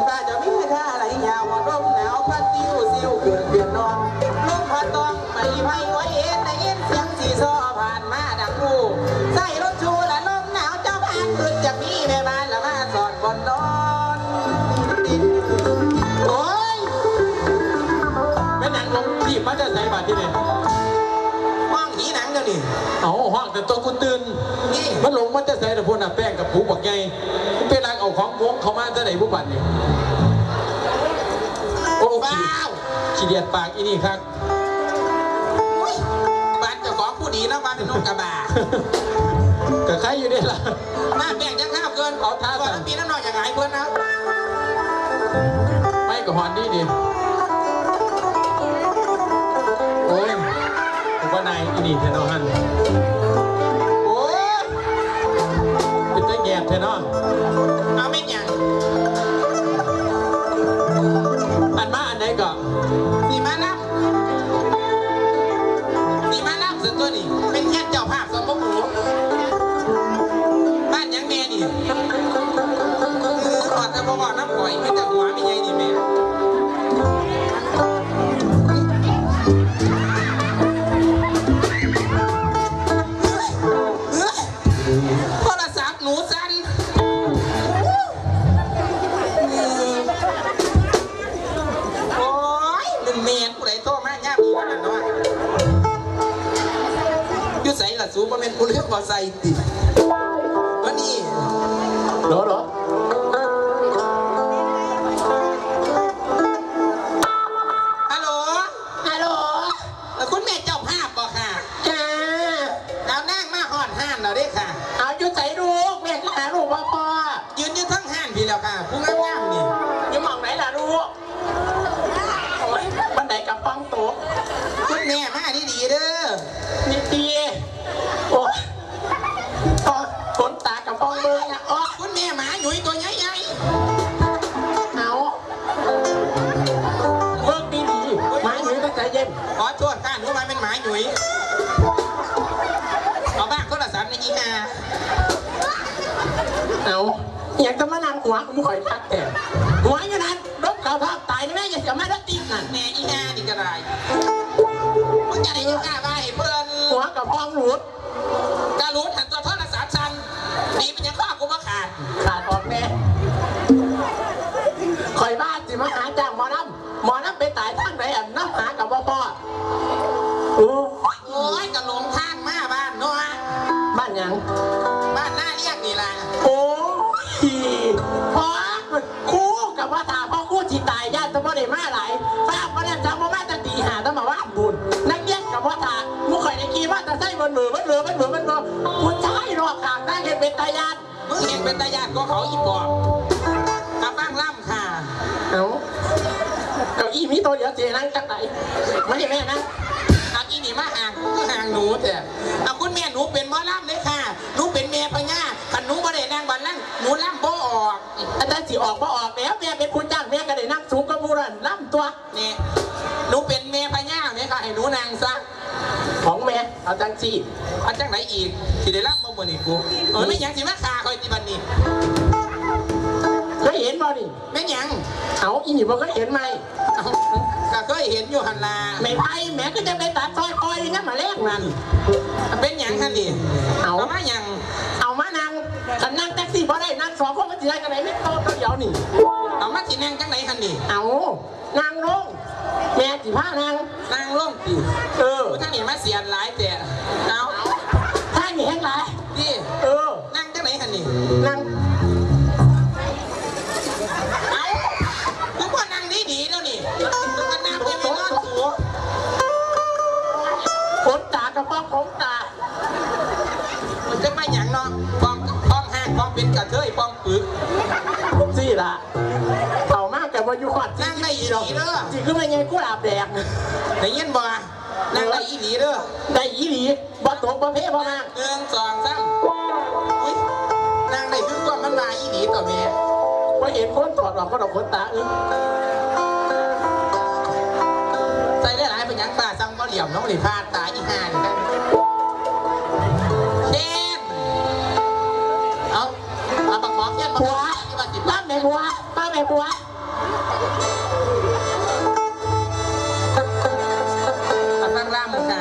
ฟ้าจะมีท่าไหลยาวร่มหนาวพัดติ้วซิวเกิดเปลี่ยนนอนลมพัดตองไม่ไม่ไว้เอ็นได้ยินเสียงสีซ้อผ่านมาดังรูใส่รถชูและลมหนาวเจ้าบ้านขึ้นจากมีแม่บ้านละมาสอนก่อนนอนโอ้ยเป็นหนังลงที่มันจะใส่บาทที่นี่ห้องหีหนังเดี๋ยวนี้เอาห้องแต่ตัวกูตื่นนี่มันลงมันจะใส่แต่พวกน่ะแป้งกับผูบักไงเป็นรางเอาของวงเขามาจะไหนผู้บัตรนี่โอ้ขี้เดียดปากอีนี่ครับบ้านเจ้าของผู้ดีแล้วบ้านเป็นนกกระบากับใครอยู่เนี่ยล่ะหน้าแป้งจะข้าวเกินขอท้าก่อนปีน้ำหน่อยอย่างไรเพื่อนนะไม่กับหอนดีดิโอ้ยผมว่านายอีนี่เทนอฮันโอ้ยเป็นตัวแง่เทนอเอาไม่ยังอันมาอันไหนก่อนสีมานับส่วนตัวนี้เป็นแค่เจ้าภาพสมบูรณ์บ้านยังแม่นี่ขอแต่บอกน้ำปล่อยไม่แต่หัวไม่ใหญ่นี่แม่โทรศัพท์หนูสั่นโอ้ยมันเมียนผู้ใดโทรมาย่ามีวันนั้นเนาะยุใส่ละสูบมาเป็นผู้เลือกบ่ใส่ติวันนี้เหรอฮัลโหลคุณแม่เจ้าภาพบ่ค่ะจ้าเอานั่งมาหอดห้านเราได้ค่ะเอายุใส่ลูกแม่ก็หาลูกพ่อยืนอยู่ทั้งห้านพี่แล้วค่ะผู้งามๆนี่อยู่มองไหนล่ะลูกโอ้ยบันไดกับป้องโต๊ะคุณแม่มาดีๆเด้อนี่ตีโอ้ขนตากับป้องเบิ้งนะอ๋อคุณแม่หมาหนุ่ยตัวใหญ่ๆเอาเบิ้งดีๆหมาหนุ่ยต้องใจเย็นขอโทษค่ะหนูมาเป็นหมาหนุ่ยเอาบ้างโทรศัพท์ในอีนาเอาอยากจะมานั่งหัวกูคอยทักแต่หัวอย่างนั้นรบเก่าภาพตายนะแม่อย่าเสียมาแล้วตีนั่นแม่อีนาดิกระไรมึงจะได้ยังกล้าไปเพื่อนหัวกับพองหลุดกระลุดหันตัวโทรศัพท์ชันดีเป็นยังข้อกูมาขาดออกแม่คอยบ้านสิมาหาจ้างหมอน้ำไปตายท่านไหนอ่ะน้ำหากับพ่อโอ้ยกระหลงทางมาบ้านเนาะบ้านยังบ้านหน้าเรียกนี่แหละโอ้ยพ่อคู่กับว่าตาพ่อคู่ที่ตายญาติตัวเด็กมาหลายป้าพ่อเนี่ยจำว่าแม่จะตีหาต้องมาว่าบุญนักเรียนกับว่าตามึงคอยในกีว่าตาไส้บนมือกูใช่หรอกค่ะได้เห็นเป็นตายานมึงเห็นเป็นตายานก็เขาอีปอบกับบ้างล่ำค่ะเอาเก้าอี้มีตัวเดียวเจนั่งจักไหนไม่ใช่แม่นะเอาอีนี่มาห่างหนูแต่เอาคุณแม่หนูเป็นหมอล่ำเลยค่ะหนูเป็นแม่พญาขันหนูบ่ได้นางบันล่ำหนูล่ำบ่ออกอาจารย์สิออกแล้วแม่เป็นคุณจ้างแม่ก็ได้นั่งสูงกระมูรันล่ำตัวนี่หนูเป็นแม่พญาแม่ค่ะให้หนูนางซะของแม่เอาจังจีเอาจังไหนอีกที่ได้รับบ่เหมือนอีกกูไม่ยังสิมาขาคอยตีบันนี่เคยเห็นบ่นี่แม่ยังเอาอีนี่บ่เคยเห็นไหมก็เคยเห็นอยู่หันลาแม่ไพ่แม่ก็จะไปตัดซอยคอยงั้นมาแลกนั่นเป็นยังท่านดิเอามายังเอามานั่งขันนั่งแท็กซี่บ่ได้นั่งสองคนก็จะได้กันไหนไม่โตเดี๋ยวนี่เอามาที่นั่งจังไหนท่านดิเอานั่งลงแม่จีผ้านั่งลงดิท่านนี่มาเสียนหลายแต่เอาท่านนี่แห้งหลายดินั่งจังไหนท่านนี่นั่งเอาทุกคนนั่งดีแล้วนี่มันนั่งไปไม่นอนหัวขนตากระป๋องขนตามันจะไม่หยั่งเนาะป้องห้างป้องเป็นกระเทยป้องปึกสิล่ะเผามากแต่ว่าอยู่ขอดนั่งได้อีหลีเด้อจีคือไม่ไงกูอาบแดกได้ยินบ่นั่งได้อีหลีเด้อได้อีหลีบ่ตกบ่เพ่บ่นั่ง1 2 3อุ้ยนั่งได้คือว่ามันมาอีหลีต่อแม่ว่าเห็นคนถอดออกก็ดอกคนตาใส่ได้หลายเป็นยังป่าซังก็เหลี่ยมน้องหลีพาตาอีห่านี่กันเช่นเอาบักหมอเช่นบักหมอที่บ้านติดบ้านไหนบัวป้า แม่ผัวฟังรำค่ะ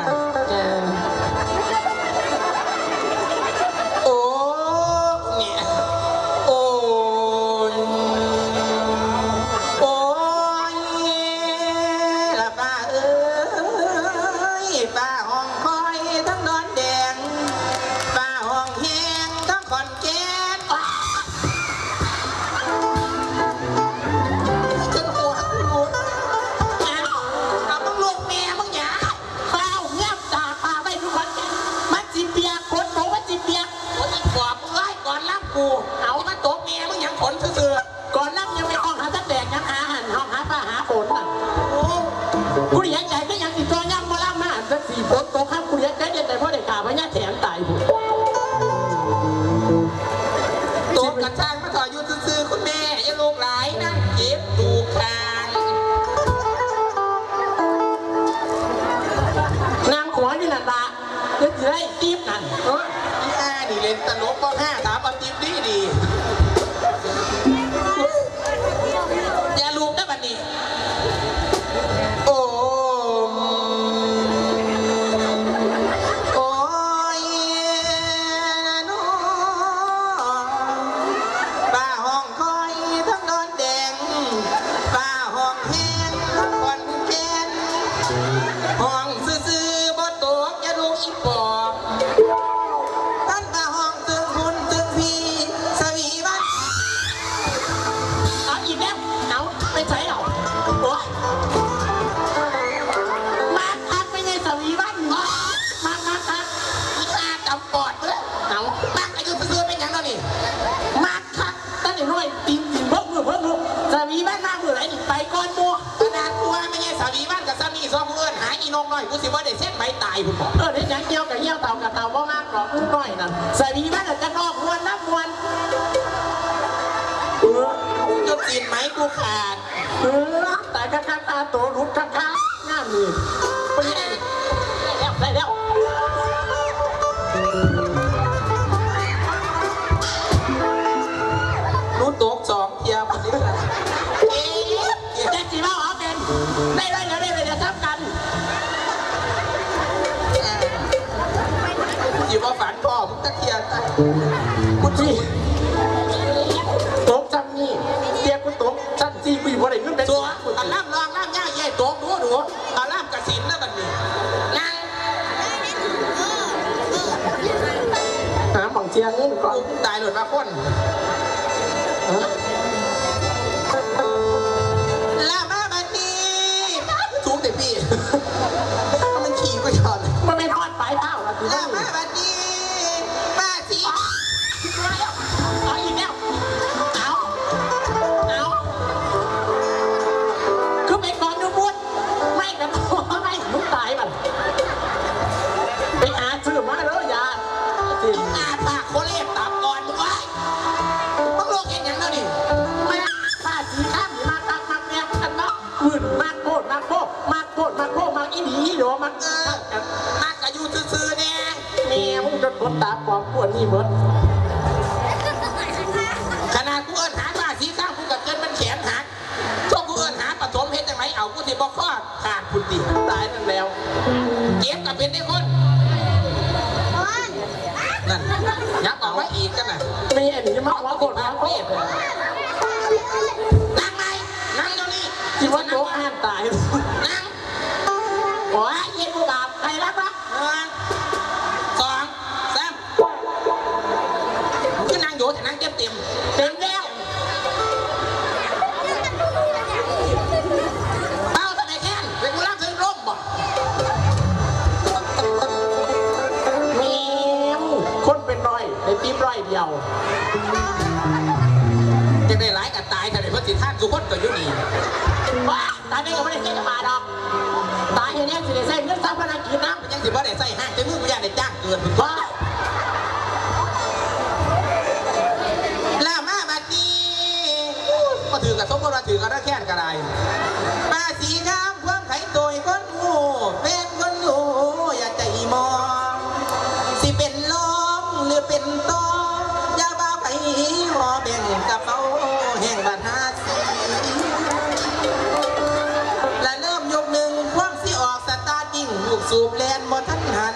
เอามาตกเมียมึงยังขนเสือก่อนนั่งยังไม่ห้องหาสักแดกยังหาหันห้องหาป้าหาฝนน่ะกูเลี้ยงใจก็ยังติดตัวย่ำมาล่ำมาสักสี่ฝนตกข้ามกูเลี้ยงใจเดียวแต่พ่อเด็กกาพญาแถมตายบุตกกระช่างมาต่ออยู่ซื่อคุณแม่อย่าลูกหลายนั่งเก็บดูคางนางขวานี่แหละตาจะได้ตีบนั่นนี่เล่นตลกก็5 3เอาทีมดีอย่าลูกได้บัดนี้โอ้ยน้องป้าห้องคอยทั้งนอนแดงป้าห้องแห้งทั้งคอนแก่นห้องซื่อๆบ่ตกอย่าลูกอีปอบใช่หรอมาทักไปไงสวีวันมาทักอีข้าจำปอดเลยเอามาอายุซื้อเป็นยังไงนี่มาทักตั้งแต่น้อยตีนเพิ่มมือสวีวันมาเมื่อไหร่ไปก้อนมัวขนาดกูว่าไม่ใช่สวีวันกับสามีซ้อมเงินหาอีนงหน่อยกูสิว่าได้เส้นใบตายคุณบอกเดี๋ยวยังเกี่ยวกับเหี้ยวเต่ากับเต่าว่ามากหรอกน้อยนั่นสวีวันจะนอกมวนนับมวนจุดจีนไหมกูขาดแต่ข้างตาโตรุดข้างหน้ามือไปได้แล้วรู้ตก2 เทียบคนนี้แจ็คสีมาอ๋อเป็นได้เลยทับกันอยู่ว่าฝันพ่อมึงตะเทียนกูจีตกจำนี่เตี้ยกูตกชั้น4กูอยู่บนไหนขึ้นเป็นตัวอาล่ำลองล่ำย่าใหญ่ตกดูอาล่ำกระสินแล้วแบบนี้นั่งหาหม่องเชียงนี่ก่อนตายหลุดมาคนลามาบันนี้สูงแต่พี่มันขี่ก็ชอนมันไม่ทอดปลายเท้าลามาบันนี้ป้าสีเอาอีกแล้วคือไปก่อนดูบุญไม่กันตัวไม่ลูกตายมันไปหาซื้อมาแล้วยาสิอาปากโคเล่ตับก่อนมึงไว้มึงโลกเห็นยังแล้วนี่มาป้าสีข้ามมาตักมาแนวกันมาหื่นมาโคตรมาอีหนีเดี๋ยวมันมากกะยูซื่อๆเนี่ยแม่มึงจะกดตาปลอมปวดนี่หมดขนาดกูเอิญหาป้าสีข้ามกูกับเกินมันแขนหักช่วงกูเอิญหาปฐมเพชรจังไรเอากูสิบอกข้อขาดพุนตีตายนั่นแล้วเก็บกับเป็นได้คนนั่นยับออกมาอีกกันน่ะมีอันนี้มาว่าโคตรมาโคตรนั่งไหมนั่งตรงนี้คิดว่าโจ๊กห้ามตายนั่งโอ้ยเย็นกูบาปใครรักวะ1 2 3คือนั่งอยู่แต่นั่งเต็มแล้วเป้าทำไมแค้นเป็นกูรับซื้อร่มบ่มีคนเป็นร้อยในทีมร้อยเดียวจะได้หลายกับตายแต่ในพระจิตท่านสุขคนก็อยู่นี่ว้าตายไม่ก็ไม่ได้เจ๊จะมาดอกตายอย่างนี้สิได้ใส่เงินทรัพย์พนักกินนะยังสิว่าได้ใส่ห้างแต่มึงกูอยากได้จ้างเกินว้าลามาบัดนี้มาถือกับสมบูรณ์ถือกับแค้นกระไรป้าสีน้ำความไข่โดยคนงูเป็นคนงูอย่าใจมองสิเป็นล้อมหรือเป็นตออย่าบ้าไปหอแบ่งกับเบาแห่งบรรทัด สูบแลนบ่ทันหัน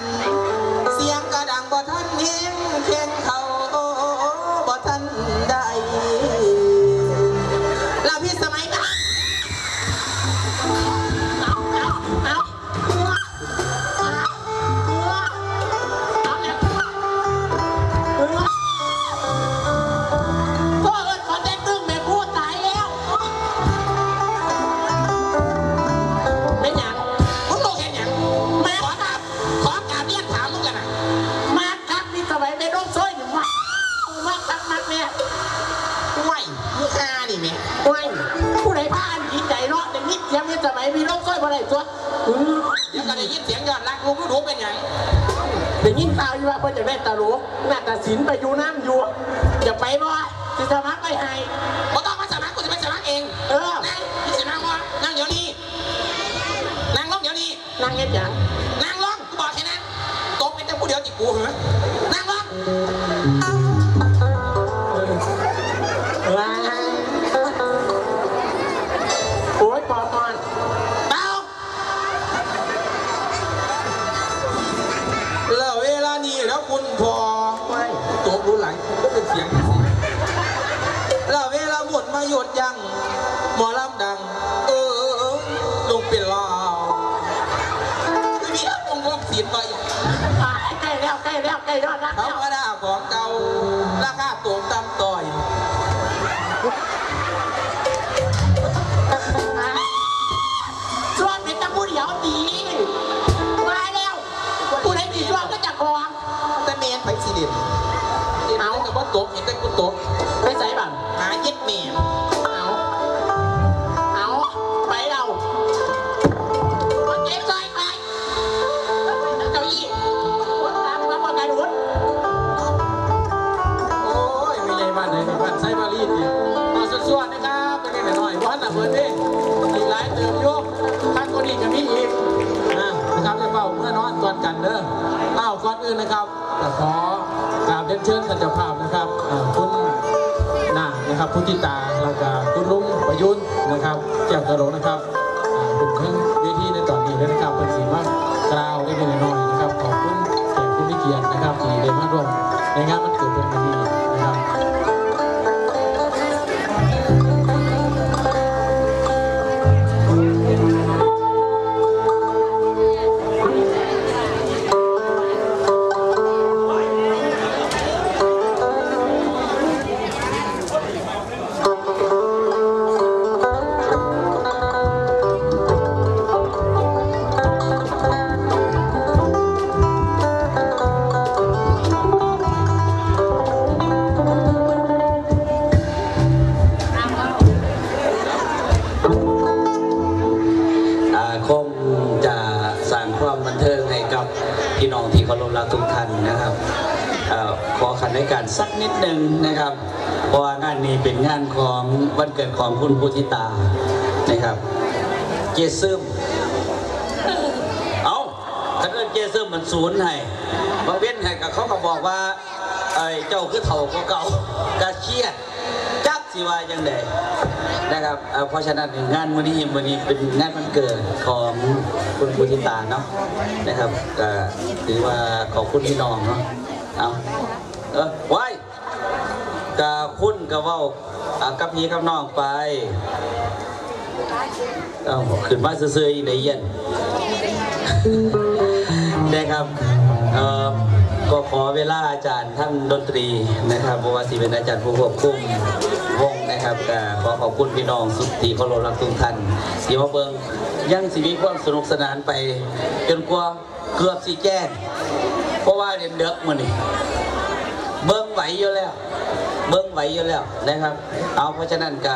เสียงกระดังบ่ทันเฮงเข่งเขาบ่ทันได้ลาพี่สมัยนะผู้ใดพาอันดีใจเนาะแต่นิดเสียงนี่สมัยมีโรคสร้อยบ่ได้ตัวเดี๋ยวก็ได้ยินเสียงยอดรักลูกรู้เป็นอย่างได้ยินข่าวอยู่ว่าเพิ่นจะได้ตาหลวงน่าตัดสินไปอยู่น้ำอยู่จะไปบ่สิสมัครไปให้บ่ต้องมาสมัครกูจะไปสมัครเองนั่งพี่สมัครบ่นั่งเดี๋ยวนี้นั่งลงเดี๋ยวนี้นั่งเฮ็ดหยังนั่งลงกูบอกแค่นั้นตกเป็นแต่ผู้เดียวจิกูเหรอนั่งลงว้าโอ้ยปอมอนเบาแล้วเวลานี้แล้วคุณพอไม่ตกรู้หลังก็เป็นเสียงแล้วเวลาหมดมาหยดยังหมอลำดังลงเป็นลาวไม่มีองค์วงศีลไปใกล้แล้วใกล้แล้วใกล้รอดแล้วธรรมดาของเก่าราคาตกต่ำต่อยช่วงเป็นตะพูเดียวตีมาแล้วผู้ใดตีช่วงก็จะคลองแต่เมนไปสิเด่นเอาแต่ว่าตกเห็นแต่กูตกไปใส่บังหายึดเมนเอาไปเราเก็บซอยใครเก้าอี้วัดตามมาบอกการวุฒิโอ้ยไม่ใหญ่บ้านเลยบ้านไซบารีเนี่ยมาส่วนๆนะครับเป็นหน่อยวันน่ะเพื่อนพี่อีกหลายเติมโยกท่านคนนี้จะมีอีกนะครับจะเฝ้าเมื่อนอนก่อนกันเด้อก่อนอื่นนะครับขอกราบเชิญท่านเจ้าภาพนะครับคุณหน้านะครับพุทธิตาแล้วก็คุณลุงประยุนนะครับแจ่มกระโหลกนะครับเป็นเครื่องเวทีในตอนนี้เลยนะครับเป็นสีว่ากล่าวได้เป็นน้อยนะครับขอบคุณแขกผู้มีเกียรตินะครับที่ได้มาร่วมในงานวันเกิดเป็นวันนี้นะครับพี่น้องที่เคารพรักทุกท่านนะครับขอขันในการสักนิดหนึ่งนะครับเพราะว่างานนี้เป็นงานของวันเกิดของคุณพุทธิตานะครับเจซึมถ้าเกิดเจซึมมันศูนย์ให้บางเว้นให้กับเขาก็บอกว่าเจ้าคือเถ่าเก่ากระเชียดจักสิว่ายังไงนะครับเพราะฉะนั้นงานวันนี้เป็นงานวันเกิดของคุณพุทธิตาเนาะนะครับถือว่าขอบคุณพี่น้องเนาะไว้กับคุณกับว่ากับพี่กับน้องไปขึ้นมาซื่อๆในเย็นนะครับก็ขอเวลาอาจารย์ท่านดนตรีนะครับเพราะว่าสิเป็นอาจารย์ผู้ควบคุมวงนะครับขอขอบคุณพี่น้องสุดที่เคารพรักทุกท่านที่มาเบิ่งยังสิมีความสนุกสนานไปจนกว่าเกือบสิแจ้งเพราะว่าเรียนเด็กมื้อนี้เบิ่งไหวอยู่แล้วนะครับเพราะฉะนั้นก็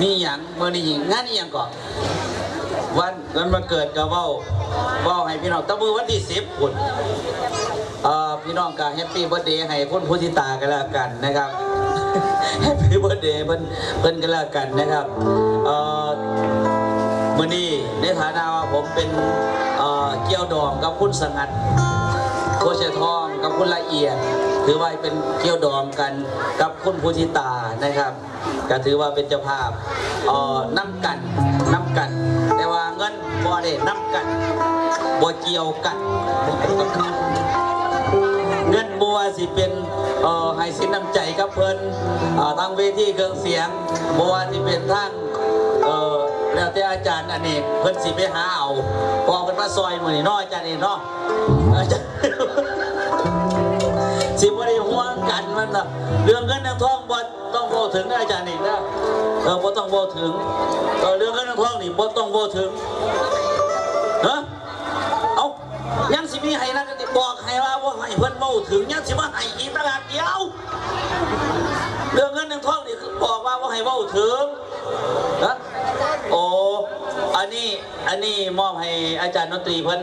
มีหยังมื้อนี้งานอีหยังก่อนวันเกิดก็เว้าให้พี่น้องตะมือวันที่10พุ่นพี่น้องก็แฮปปี้เบิร์ธเดย์ให้คุณพุทธิตากันแล้วกันนะครับแฮปปี้เบิร์ธเดย์เพิ่นกันแล้วกันนะครับมื้อนี้ในฐานะว่าผมเป็นเกี่ยวดองกับคุณสงัดโคชทองกับคุณละเอียดถือว่าเป็นเกี่ยวดองกันกับคุณพุทธิตานะครับก็ถือว่าเป็นเจ้าภาพน้ำกันแต่ว่าเงินบ่ได้น้ำกัน บ่เกี่ยวกันเงินบัวสิเป็นให้สินน้ำใจกับเพิ่นทางเวทีเครื่องเสียงบัวที่เป็นทางแล้วแต่อาจารย์อเนกเพิ่นสิไปหาเอาพอเพิ่นมาซอยมื้อนี้เนาะอาจารย์เองเนาะสิบ่ได้ห่วงกันมันน่ะเรื่องเงินเรื่องทองบ่ต้องโว้ถึงนะอาจารย์เองนะบ่ต้องโว้ถึงเรื่องเงินเรื่องทองนี่บ่ต้องโว้ถึงเอายังสิมีให้นะก็บอกให้ว่าให้เพิ่นโว้ถึงยังสิมาให้อีกต่างหากเดียวเรื่องเงินเรื่องทองนี่คือบอกว่าให้โว้ถึงนะโอ้อันนี้มอบให้อาจารย์ดนตรีเพิ่น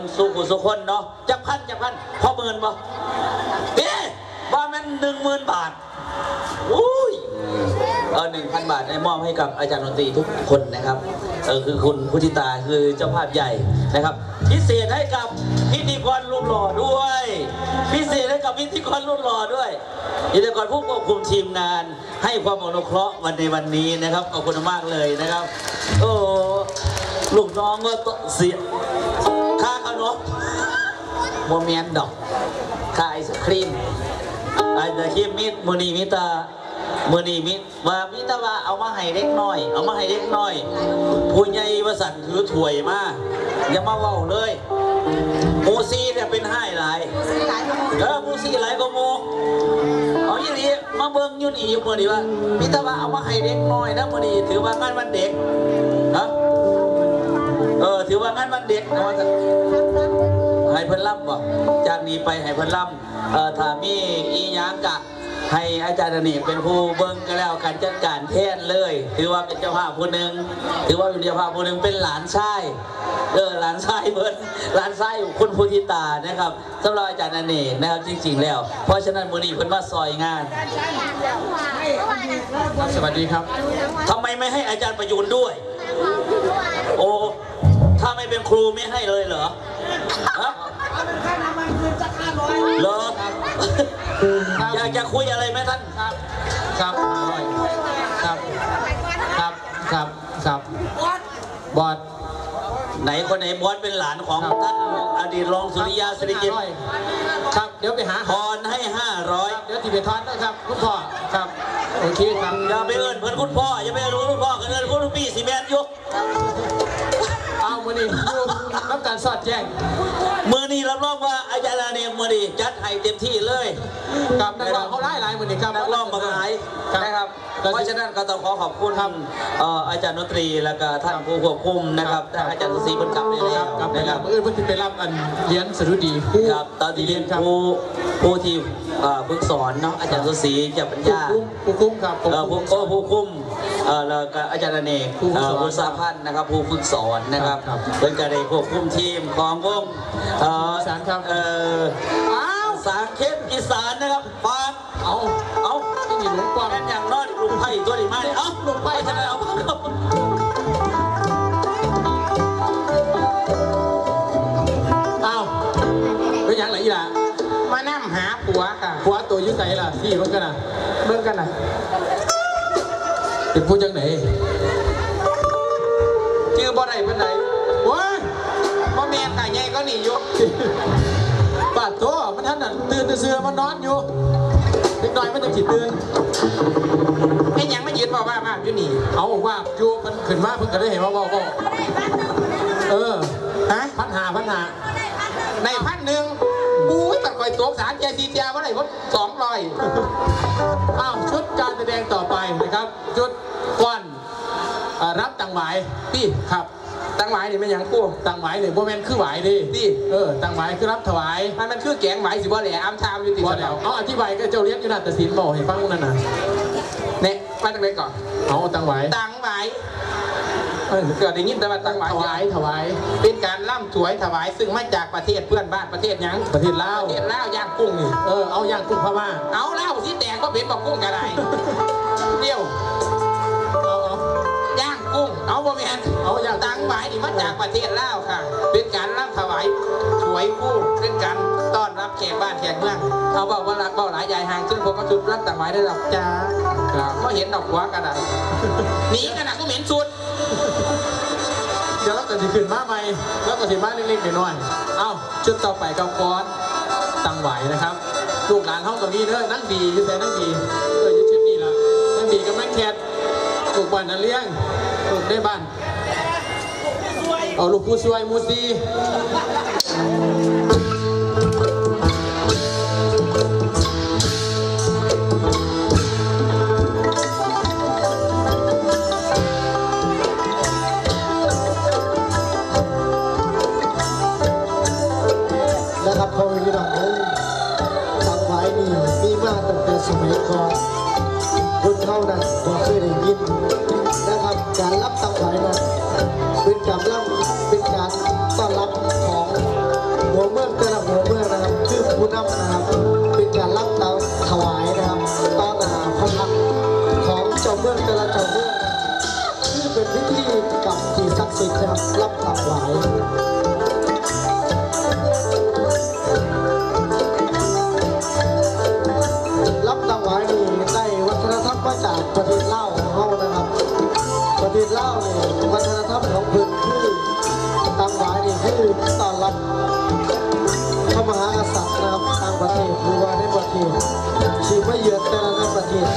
สุคนเนาะจักพันพอหมื่นบ่ว่ามัน10,000 บาทอุ้ย1,000 บาทมอบให้กับอาจารย์ดนตรีทุกคนนะครับคือคุณพุทธิตาคือเจ้าภาพใหญ่นะครับพิเศษให้กับพิธีกรรูปหล่อด้วยพิเศษให้กับพิธีกรรูปหล่อด้วยพิธีกรผู้ควบคุมทีมงานให้ความอนุเคราะห์ในวันนี้นะครับขอบคุณมากเลยนะครับโอ้ลูกน้องก็เสียค่าขนมโมเมนต์ดอกค่าไอศครีมไอศครีมมือนีมิตาว่าเอามาให้เล็กน้อยผู้ใหญ่วสันถือถ้วยมาอย่ามาเว้าเลยมูซีเนี่ยเป็นให้หลายมูซีหลายก็มูเอาอย่างนี้มาเบิ่งยุ่นอีกมือดีว่ามิตาว่าเอามาให้เล็กน้อยนะมือดีถือว่างานวันเด็กถือว่างานวันเด็กนะให้เพิ่นล่ำบ่จากนี้ไปให้เพิ่นล่ำถ้ามีอีหยังกะให้อาจารย์อเนกเป็นผู้เบิ้งก็แล้วกันจัดการแทนเลยถือว่าเป็นเจ้าภาพผู้หนึ่งเป็นหลานชายหลานชายเบิ้ลหลานชายคุณพุทธิตานะครับสำหรับอาจารย์อเนกนะครับจริงๆแล้วเพราะฉะนั้นมื้อนี้เพิ่นมาซอยงานสวัสดีครับทำไมไม่ให้อาจารย์ประยูนด้วยโอ้ถ้าไม่เป็นครูไม่ให้เลยเหรอเหรออยากจะคุยอะไรไหมท่านครับบอสไหนคนไหนบอสเป็นหลานของท่านอดีตรองสุริยาสิริกิจครับเดี๋ยวไปหาทอนให้500เดี๋ยวที่ไปทอนนะครับคุณพ่อครับโอเคครับอย่าไปเอิญเพื่อนคุณพ่ออย่าไปรู้คุณพ่อกันเอิญคุณพี่สีแมนยุเอามือนี่รับการสอดแจ้งมือนี่รับรองว่าอาจารย์เนี่ยมือนี่จัดให้เต็มที่เลยกับนักร้องเขาไล่มือนี่ครับนักร้องมาหลายนะครับเพราะฉะนั้นก็ต้องขอบคุณอาจารย์ดนตรีแล้วก็ท่านผู้ควบคุมนะครับอาจารย์สุศรีบรรจับเลยนะครับเพื่อนไปรับอันเรียนสรุดีครับตอนที่เรียนผู้ที่ฝึกสอนเนาะอาจารย์สุศรีจะปัญญาผู้คุมครับผู้คุมแล้วก็อาจารย์อเนกผู้สาพันธ์นะครับผู้ฝึกสอนนะครับเป็นการได้ควบคุมทีมของวงสารครับสาเข็มอีสานนะครับฟังเอาที่หลวงกว้างอย่างน้อยลุงไผ่ตัวนี้มาเนี่ยลุงไผ่จะได้เอาเป็นอย่างไรล่ะมานั่งหาผัวค่ะผัวตัวยุ่งไหนล่ะพี่เบิ่งกันนะเป็นผู้จังไหนชื่อบ่ได้เป็นไหนว้าบ่เมียนไก่ใหญ่ก็หนีอยู่ปาดโต้มันท่านน่ะตื่นเสือมันนอนอยู่เล็กน้อยมันจะขีดตื่นไอ้ยังไม่ยืนบอกว่ามาอยู่นี่เอาบอกว่าอยู่มันขึ้นมาเพิ่งจะได้เห็นว่าบอกพันหาใน1,000อุ้ยตัดก่อยตัวสารเจซีเจียว่าไหนพบ200ชุดการแสดงต่อไปนะครับชุดก้อนรับตังหมายพี่ครับตังหมายนี่ไม่ยังกู้ตังหมายนี่โมเมนต์คือหวายดิตังหมายคือรับถวายมันคือแกงหมายสิบ่แหล่อ้ำชามอยู่ติดบ่แล้วอธิบายก็เจ้าเลี้ยงอยู่นาฏศิลป์บอกให้ฟังนั่นน่ะเนี่ยมาตั้งแต่ก่อนตังหมายเกิดอย่างนี้แต่ว่าตังหมายถวายเป็นการล่ำถวยถวายซึ่งมาจากประเทศเพื่อนบ้านประเทศยังประเทศลาวย่างกุ้งนี่เอาย่างกุ้งพม่าเอาเล่าที่แตกก็เป็นบอกกุ้งกระไรเดียวย่างกุ้งเอาบ่แม่นย่างตังหมายนี่มาจากประเทศลาวค่ะเป็นการล่ำถวายถวยกุ้งเป็นการต้อนรับแขกบ้านแขกเมืองเอาบอกว่ารักเบาหลายใหญ่ห่างซึ่งผมก็จุดรับตังหมายได้หรอกจ้าเขาเห็นดอกหัวกระไรหนีกันนะก็เหม็นสุดเดี๋ยวเราก็จะขึ้นมาใหม่แล้วก็สิมาเล็กๆน้อย เอ้าชุดต่อไปกับฟ้อนตังไหวนะครับลูกหลานห้องตรงนี้เด้อนั่งดีอยู่แต่นั่งดีอยู่ชุดนี้ละนั่งดีกับแม่แคทลูกบ้านนั่นเลี้ยงลูกได้บ้านเอาลูกผู้ช่วยมูซีนะครับพอมีดอกนั้นทำไว้นี่มีมากตั้งแต่สมัยก่อนรุ่นเท่านั้นพอเคยได้ยินนะครับการรับตังไว้นั้นเป็นการต้อนรับของหัวเมืองแต่ละหัวเมืองนะครับคือผู้นำนะครับเป็นการรับตังถวายนะครับต้อนพระพักของเจ้าเมืองแต่ละเจ้าเมืองคือเป็นพิธีกรรมที่ศักดิ์สิทธิ์นะครับรับตังไว้รับตังไว้นี่ได้วัฒนธรรมมาจากประเทศลาวของเรานะครับประเทศลาวนี่วัฒนธรรมของเพิ่นคือตังไว้นี่คือต้อนรับพระมหากษัตริย์นะครับต่างประเทศหรือว่าในประเทศที่มาเยือนแต่ละประเทศ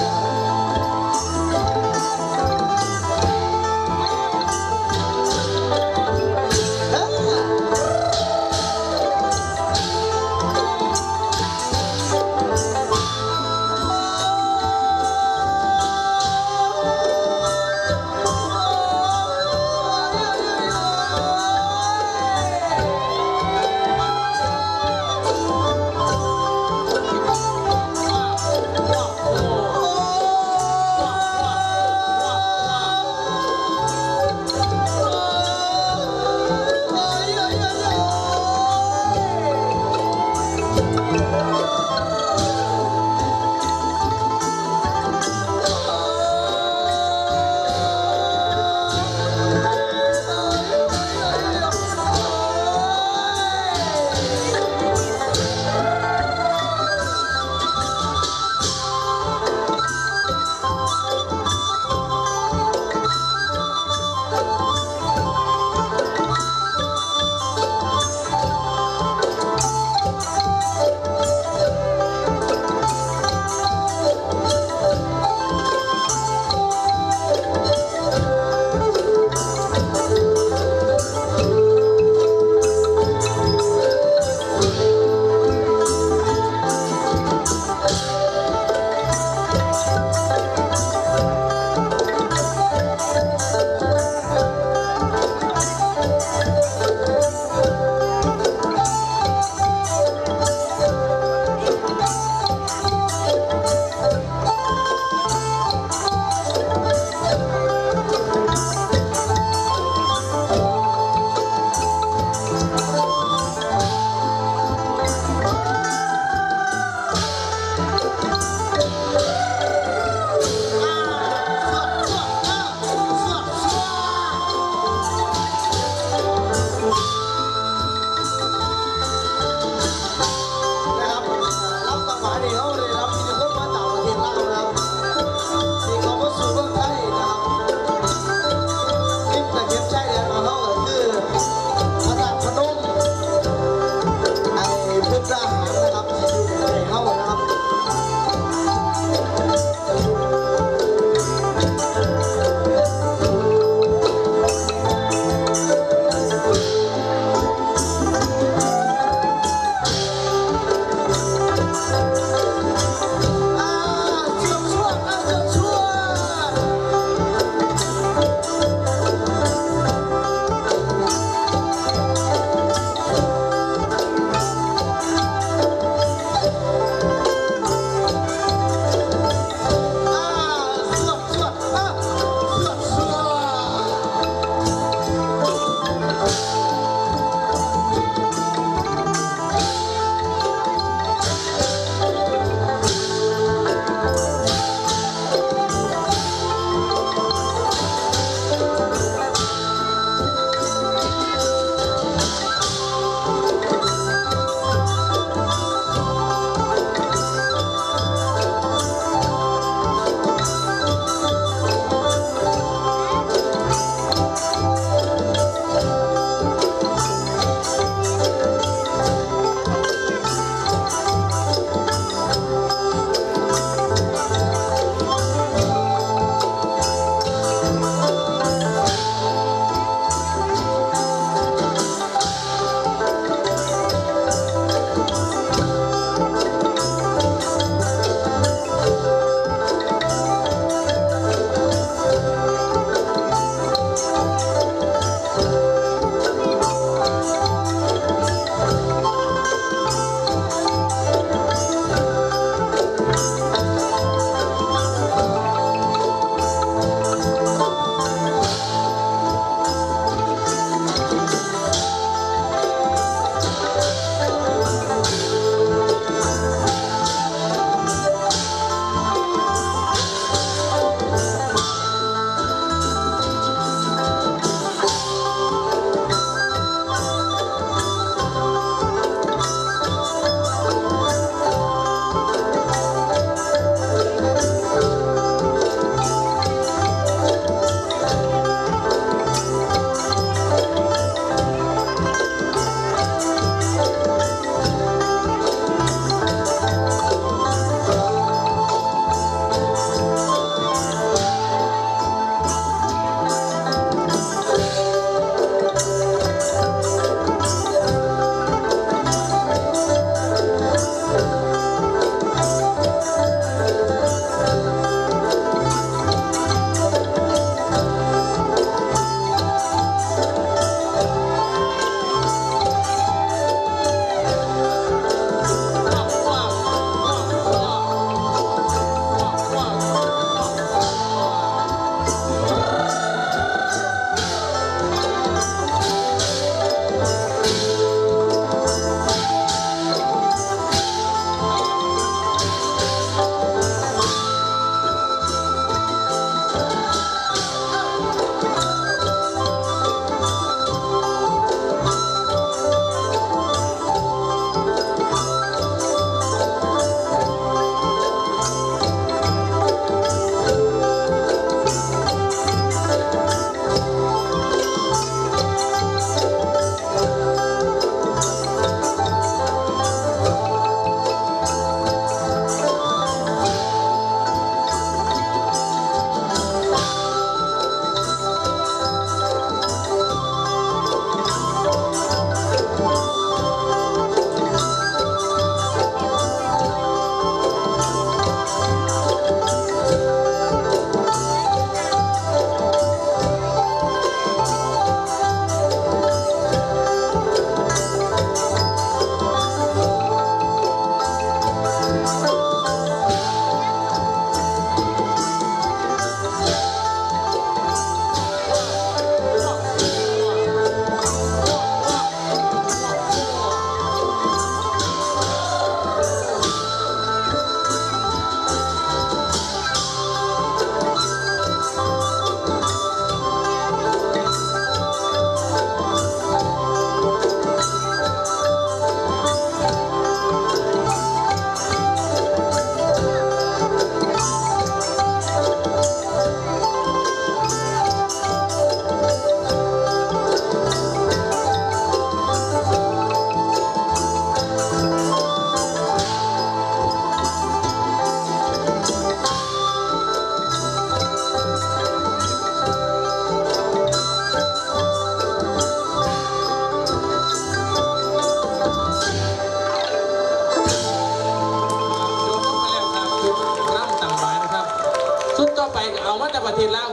สุดต่อไปเอามาจากประเทศลาว